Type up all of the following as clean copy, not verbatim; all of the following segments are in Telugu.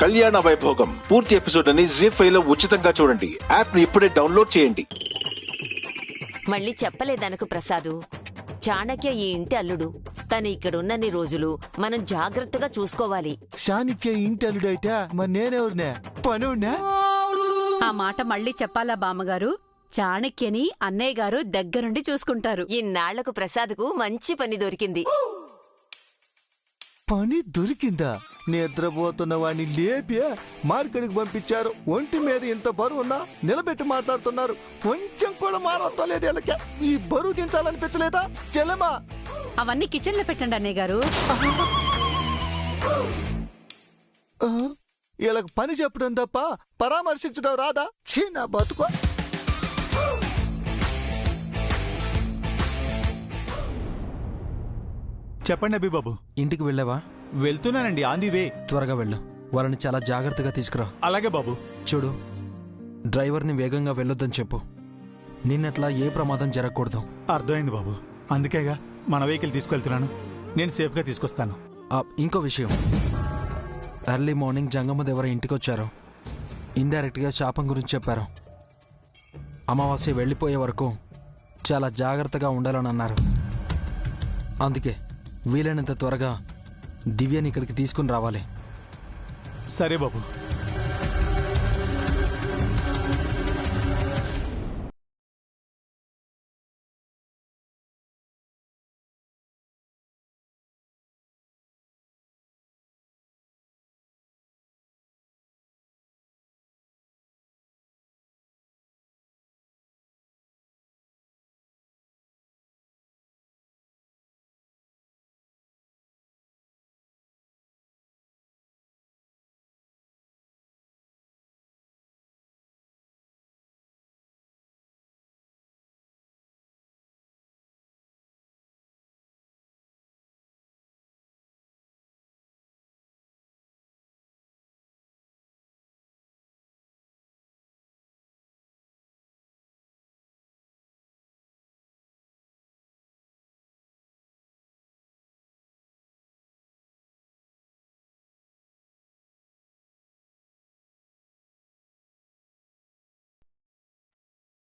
కళ్యాణ వైభోగం పూర్తి ఎపిసోడ్ అని జీ5 లో ఉచితంగా చూడండి. యాప్ ని ఇప్పుడే డౌన్లోడ్ చేయండి. మళ్ళీ చెప్పలేదనకు ప్రసాదు. చాణక్య ఈ ఇంటి అల్లుడు. తను ఇక్కడున్నన్ని రోజులు మనం జాగ్రత్తగా చూసుకోవాలి. చాణక్య ఇంటి అల్లుడైతే మరి నేనెవరినే పనున్నా? ఆ మాట మళ్ళీ చెప్పాలా బామ్మగారు? చాణక్యని అన్నయ్య గారు దగ్గరుండి చూసుకుంటారు. ఇన్నాళ్లకు ప్రసాద్కు మంచి పని దొరికింది. పని దొరికిందా? నిద్రపోతున్న వాడిని లేపి మార్కెట్కి పంపించారు. ఒంటి మీద ఇంత బరువున్నా నిలబెట్టి మాట్లాడుతున్నారు. కొంచెం కూడా మానవత్వం లేదు వీళ్ళకి. ఈ బరువు దించాలనిపించలేదా చెల్లెమా? అవన్నీ కిచెన్ లో పెట్టండి అన్నయ్య గారు. వీళ్ళకి పని చెప్పడం తప్ప పరామర్శించడం రాదా? చిన్న బతుకు. చెప్పండి అభిబాబు. ఇంటికి వెళ్ళావా? వెళ్తున్నానండి, ఆన్ ది వే. త్వరగా వెళ్ళు. వాళ్ళని చాలా జాగ్రత్తగా తీసుకురా. అలాగే బాబు. చూడు, డ్రైవర్ని వేగంగా వెళ్ళొద్దని చెప్పు. నిన్నట్లా ఏ ప్రమాదం జరగకూడదు. అర్థమైంది బాబు. అందుకేగా మన వెహికల్ తీసుకెళ్తున్నాను. నేను సేఫ్గా తీసుకొస్తాను. ఇంకో విషయం, ఎర్లీ మార్నింగ్ జంగమ్మదేవర ఇంటికి వచ్చారు. ఇండైరెక్ట్గా శాపం గురించి చెప్పారు. అమావాస్య వెళ్ళిపోయే వరకు చాలా జాగ్రత్తగా ఉండాలని అన్నారు. అందుకే వీలైనంత త్వరగా దివ్యని ఇక్కడికి తీసుకుని రావాలి. సరే బాబు.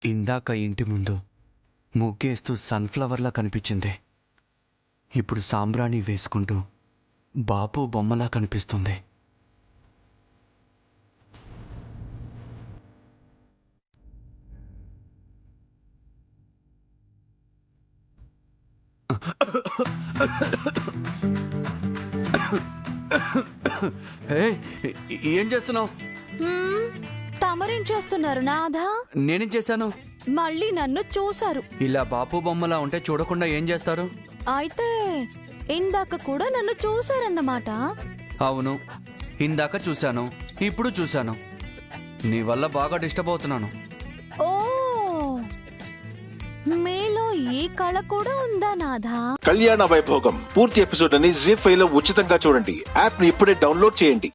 ఇందాక ఇంటి ముందు ముగ్గేస్తూ సన్ఫ్లవర్లా కనిపించింది. ఇప్పుడు సాంబ్రాణి వేసుకుంటూ బాపు బొమ్మలా కనిపిస్తుంది. ఏం చేస్తున్నావు? తమరేం చేస్తున్నారు నాథా? నేనేం చేశాను? మళ్ళీ నన్ను చూశారు. ఇలా బాపు బొమ్మలా ఉంటే చూడకుండా ఏం చేస్తారు? అయితే ఇందాక కూడా నన్ను చూశారన్నమాట. అవును, ఇందాక చూశాను, ఇప్పుడు చూశాను. నీ వల్ల బాగా డిస్టర్బ్ అవుతున్నాను. ఓ, మీలో ఈ కళ కూడా ఉందా నాథా? కళ్యాణ వైభోగం పూర్తి ఎపిసోడ్ అని జీ5 లో ఉచితంగా చూడండి. యాప్ ని ఇప్పుడే డౌన్లోడ్ చేయండి.